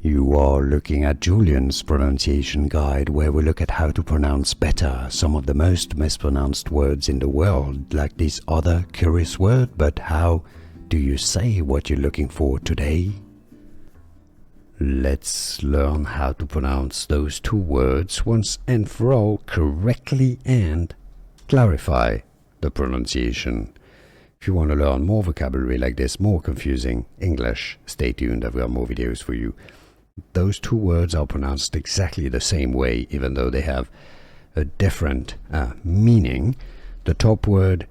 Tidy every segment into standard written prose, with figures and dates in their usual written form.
You are looking at Julian's pronunciation guide, where we look at how to pronounce better some of the most mispronounced words in the world, like this other curious word. But how do you say what you're looking for today? Let's learn how to pronounce those two words once and for all correctly and clarify the pronunciation. If you want to learn more vocabulary like this, more confusing English, stay tuned, I've got more videos for you. Those two words are pronounced exactly the same way, even though they have a different meaning. The top word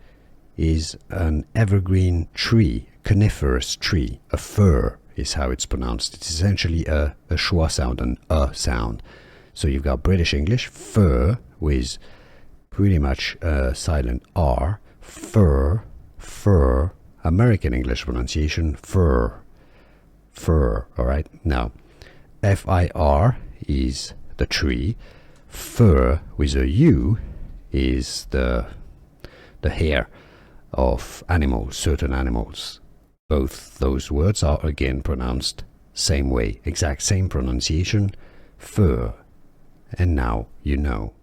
is an evergreen tree, coniferous tree. A fir is how it's pronounced. It's essentially a schwa sound, an sound. So you've got British English, fir, with pretty much a silent R, fir, fur. American English pronunciation, fur, alright? Now, F-I-R is the tree, fur with a U is the hair of animals, certain animals. Both those words are again pronounced same way, exact same pronunciation, fur. And now you know.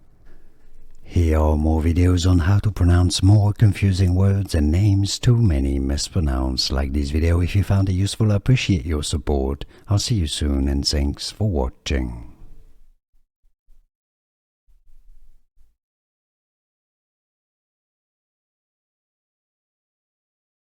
Here are more videos on how to pronounce more confusing words and names too many mispronounced. Like this video if you found it useful. I appreciate your support. I'll see you soon and thanks for watching.